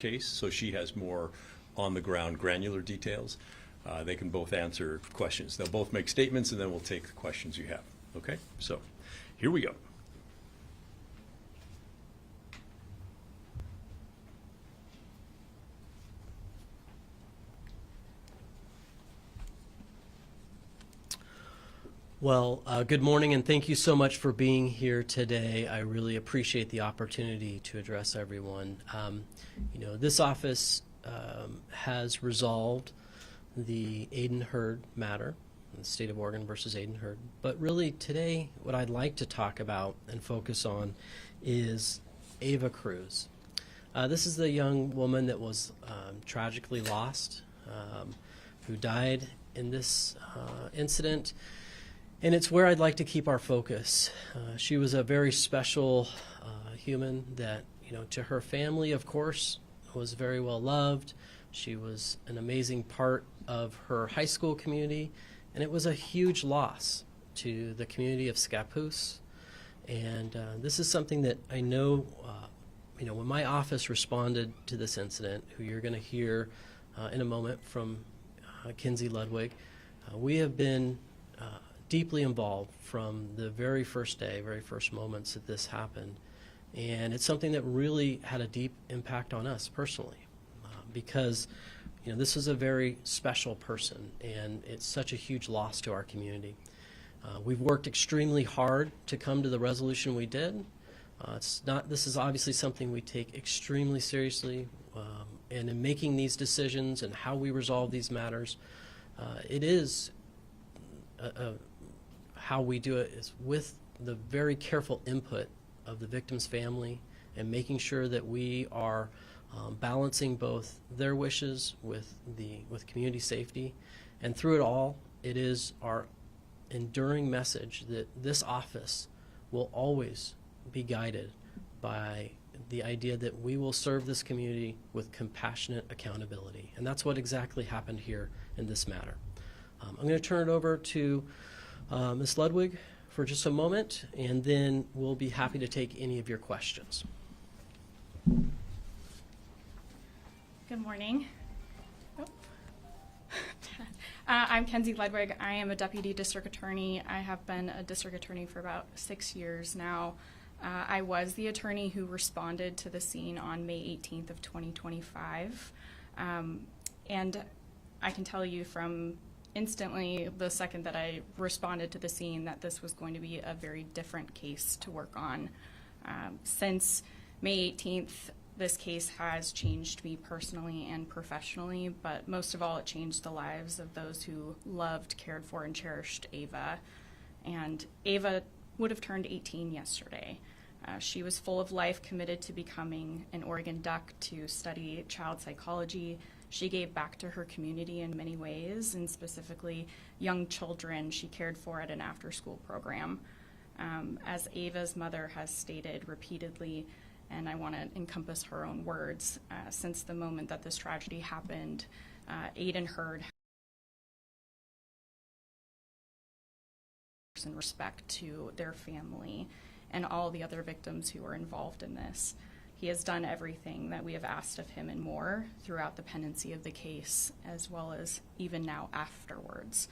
case, so she has more on-the-ground granular details. They can both answer questions. They'll both make statements, and then we'll take the questions you have. Okay? So here we go. Well, good morning, and thank you so much for being here today. I really appreciate the opportunity to address everyone. This office has resolved the Ayden Heard matter, the state of Oregon versus Ayden Heard. But really today, what I'd like to talk about and focus on is Ava Crews. This is the young woman that was tragically lost, who died in this incident. And it's where I'd like to keep our focus. She was a very special human that, to her family, of course, was very well loved. She was an amazing part of her high school community, and it was a huge loss to the community of Scappoose. And this is something that I know, when my office responded to this incident, who you're going to hear in a moment from Kinsey Ludwig, we have been deeply involved from the very first day, very first moments that this happened. And it's something that really had a deep impact on us personally, because this is a very special person, and it's such a huge loss to our community. We've worked extremely hard to come to the resolution we did. This is obviously something we take extremely seriously, and in making these decisions and how we resolve these matters, it is how we do it is with the very careful input of the victim's family, and making sure that we are balancing both their wishes with community safety. And through it all, it is our enduring message that this office will always be guided by the idea that we will serve this community with compassionate accountability. And that's what exactly happened here in this matter. I'm going to turn it over to Ms. Ludwig for just a moment, and then we'll be happy to take any of your questions. Good morning. I'm Kinsey Ludwig. I am a deputy district attorney. I have been a district attorney for about 6 years now. I was the attorney who responded to the scene on May 18th of 2025. And I can tell you from instantly, the second that I responded to the scene, that this was going to be a very different case to work on. Since May 18th, this case has changed me personally and professionally, but most of all, it changed the lives of those who loved, cared for, and cherished Ava. And Ava would have turned 18 yesterday. She was full of life, committed to becoming an Oregon Duck to study child psychology. She gave back to her community in many ways, and specifically young children she cared for at an after-school program. As Ava's mother has stated repeatedly, and I want to encompass her own words, since the moment that this tragedy happened, Ayden Heard in respect to their family and all the other victims who were involved in this. He has done everything that we have asked of him and more throughout the pendency of the case, as well as even now afterwards.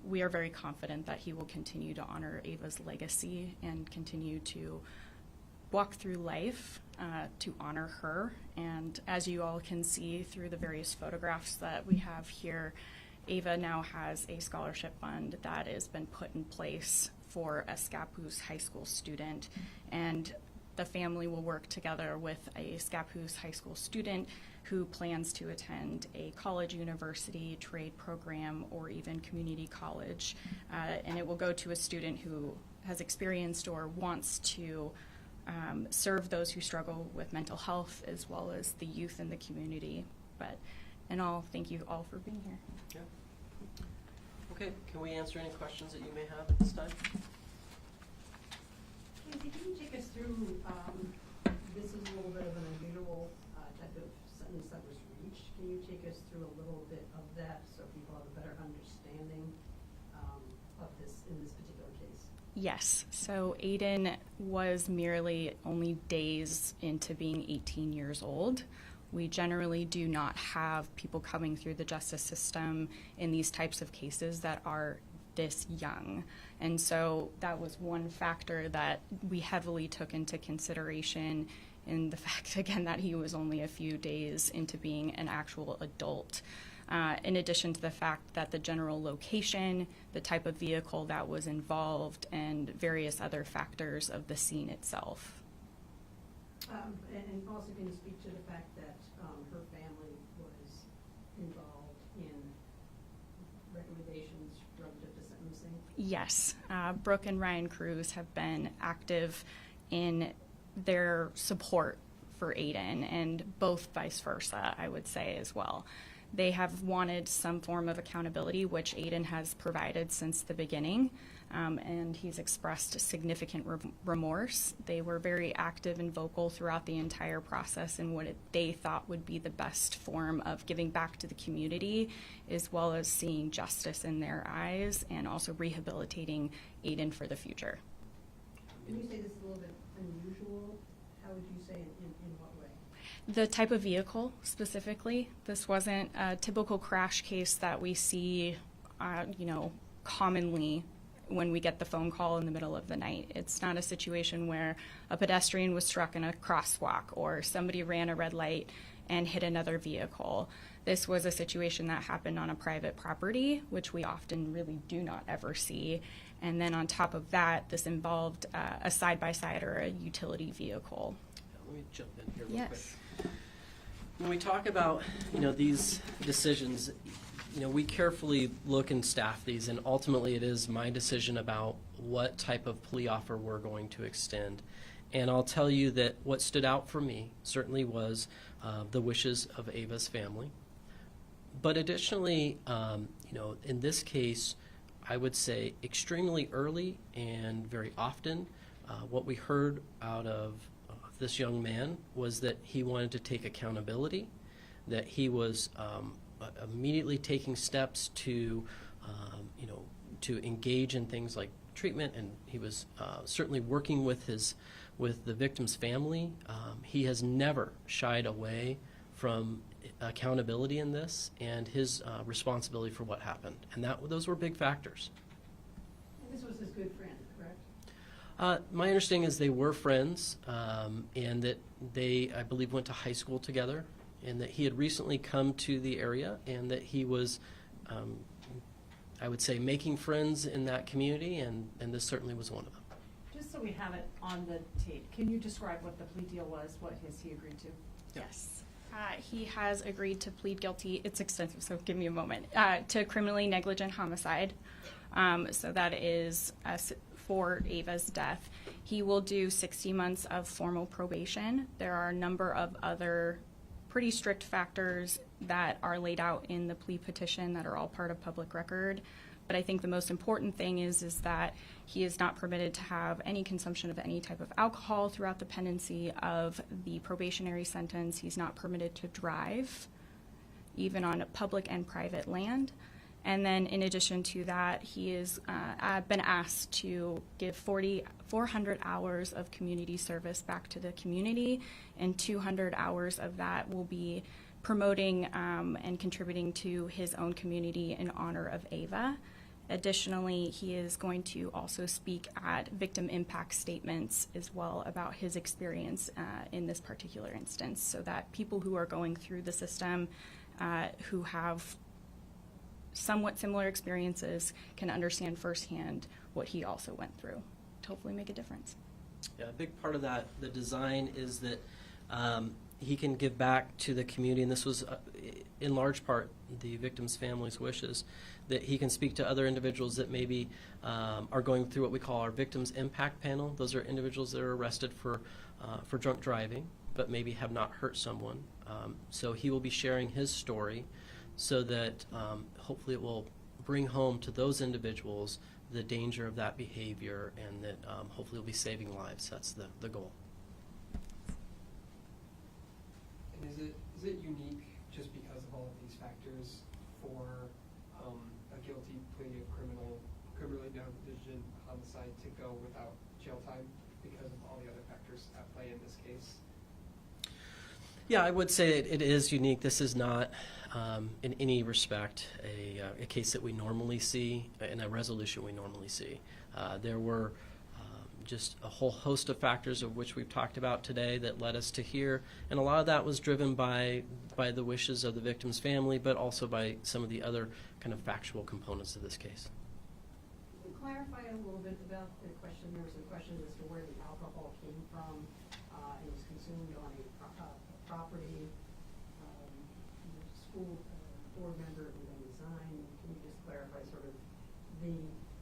We are very confident that he will continue to honor Ava's legacy and continue to walk through life to honor her. And as you all can see through the various photographs that we have here, Ava now has a scholarship fund that has been put in place for a Scappoose high school student, and the family will work together with a Scappoose high school student who plans to attend a college, university, trade program, or even community college. And it will go to a student who has experienced or wants to serve those who struggle with mental health, as well as the youth in the community. But in all, thank you all for being here. Yeah. Okay, can we answer any questions that you may have at this time? Can you take us through, this is a little bit of an unusual type of sentence that was reached. Can you take us through a little bit of that so people have a better understanding of this in this particular case? Yes, so Ayden was merely only days into being 18 years old We generally do not have people coming through the justice system in these types of cases that are this young. And so that was one factor that we heavily took into consideration in the fact, again, that he was only a few days into being an actual adult. In addition to the fact that the general location, the type of vehicle that was involved, and various other factors of the scene itself. And also, can you speak to the fact that her family was involved in recommendations relative to sentencing? Yes, Brooke and Ryan Crews have been active in their support for Ayden, and both vice versa, I would say, as well. They have wanted some form of accountability, which Ayden has provided since the beginning, and he's expressed significant remorse. They were very active and vocal throughout the entire process in what they thought would be the best form of giving back to the community, as well as seeing justice in their eyes and also rehabilitating Ayden for the future. When you say this is a little bit unusual, how would you say in what way? The type of vehicle specifically. This wasn't a typical crash case that we see, commonly when we get the phone call in the middle of the night. It's not a situation where a pedestrian was struck in a crosswalk or somebody ran a red light and hit another vehicle. This was a situation that happened on a private property, which we often really do not ever see. And then on top of that, this involved a side-by-side or a utility vehicle. Let me jump in here real Yes. quick. When we talk about, these decisions, we carefully look and staff these, and ultimately it is my decision about what type of plea offer we're going to extend. And I'll tell you that what stood out for me certainly was the wishes of Ava's family. But additionally, in this case, I would say extremely early and very often, what we heard out of this young man was that he wanted to take accountability, that he was immediately taking steps to, to engage in things like treatment, and he was certainly working with the victim's family. He has never shied away from accountability in this and his responsibility for what happened, and those were big factors. And this was his good friend, correct? My understanding is they were friends, and that they, I believe, went to high school together, and that he had recently come to the area, and that he was, I would say, making friends in that community, and this certainly was one of them. Just so we have it on the tape, can you describe what the plea deal was? What has he agreed to? Yes. He has agreed to plead guilty. It's extensive, so give me a moment. To criminally negligent homicide. So that is for Ava's death. He will do 60 months of formal probation. There are a number of other pretty strict factors that are laid out in the plea petition that are all part of public record. But I think the most important thing is that he is not permitted to have any consumption of any type of alcohol throughout the pendency of the probationary sentence. He's not permitted to drive, even on public and private land. And then in addition to that, he has been asked to give 400 hours of community service back to the community, and 200 hours of that will be promoting and contributing to his own community in honor of Ava. Additionally, he is going to also speak at victim impact statements as well about his experience in this particular instance, so that people who are going through the system who have somewhat similar experiences can understand firsthand what he also went through to hopefully make a difference. Yeah, a big part of that, the design, is that he can give back to the community, and this was in large part the victim's family's wishes, that he can speak to other individuals that maybe are going through what we call our victims impact panel. Those are individuals that are arrested for drunk driving, but maybe have not hurt someone. So he will be sharing his story, so that hopefully it will bring home to those individuals the danger of that behavior, and that hopefully it'll be saving lives. That's the goal. And is it unique just because of all of these factors for a guilty plea of criminally negligent homicide to go without jail time because of all the other factors at play in this case? Yeah, I would say it is unique. This is not, in any respect, a case that we normally see and a resolution we normally see. There were just a whole host of factors of which we've talked about today that led us to here, and a lot of that was driven by the wishes of the victim's family, but also by some of the other kind of factual components of this case. Can you clarify a little bit about the question? There was a question as to where the alcohol came from. It was consumed on a property. The school board member who then resigned. Can you just clarify sort of the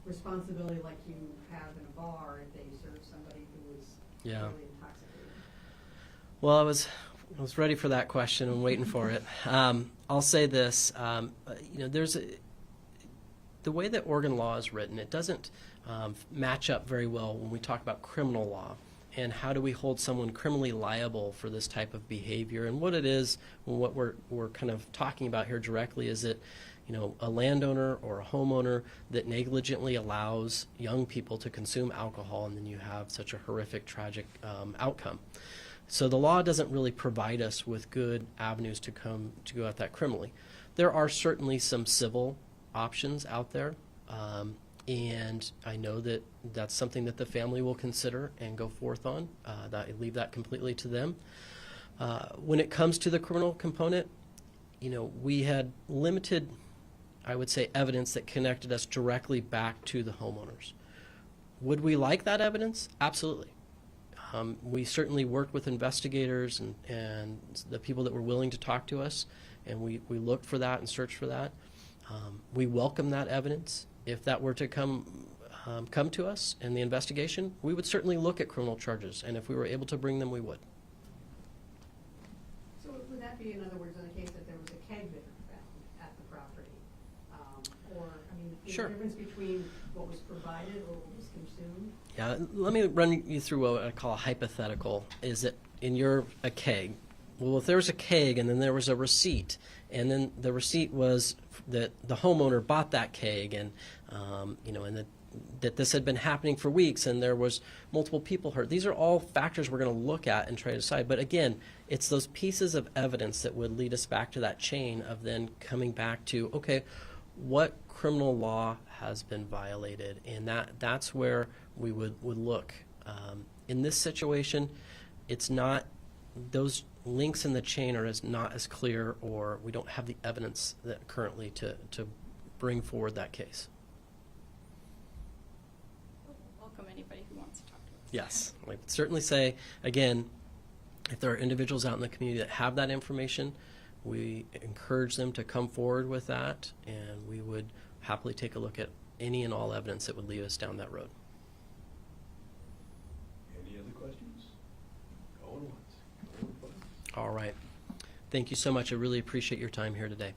responsibility like you have in a bar if they serve somebody who was really intoxicated? Well, I was ready for that question and waiting for it. I'll say this: there's the way that Oregon law is written, it doesn't match up very well when we talk about criminal law and how do we hold someone criminally liable for this type of behavior. And what it is, what we're kind of talking about here directly is that, a landowner or a homeowner that negligently allows young people to consume alcohol, and then you have such a horrific, tragic outcome. So the law doesn't really provide us with good avenues to go at that criminally. There are certainly some civil options out there, and I know that that's something that the family will consider and go forth on. I leave that completely to them. When it comes to the criminal component, we had limited, I would say, evidence that connected us directly back to the homeowners. Would we like that evidence? Absolutely. We certainly worked with investigators and the people that were willing to talk to us, and we looked for that and searched for that. We welcome that evidence. If that were to come to us in the investigation, we would certainly look at criminal charges, and if we were able to bring them, we would. So would that be, in other words, in the case that there was a keg that was found at the property? Is Sure. there a difference between what was provided or what was consumed? Yeah, let me run you through what I call a hypothetical. Is that a keg? Well, if there was a keg and then there was a receipt, and then the receipt was that the homeowner bought that keg, and that this had been happening for weeks, and there was multiple people hurt. These are all factors we're going to look at and try to decide. But again, it's those pieces of evidence that would lead us back to that chain of then coming back to, okay, what criminal law has been violated, and that's where we would look. In this situation, it's not, those links in the chain are not as clear, or we don't have the evidence that currently to bring forward that case. Welcome anybody who wants to talk to us. Yes, I would certainly say, again, if there are individuals out in the community that have that information, we encourage them to come forward with that, and we would happily take a look at any and all evidence that would lead us down that road. Any other questions? Going once, going twice. All right. Thank you so much. I really appreciate your time here today.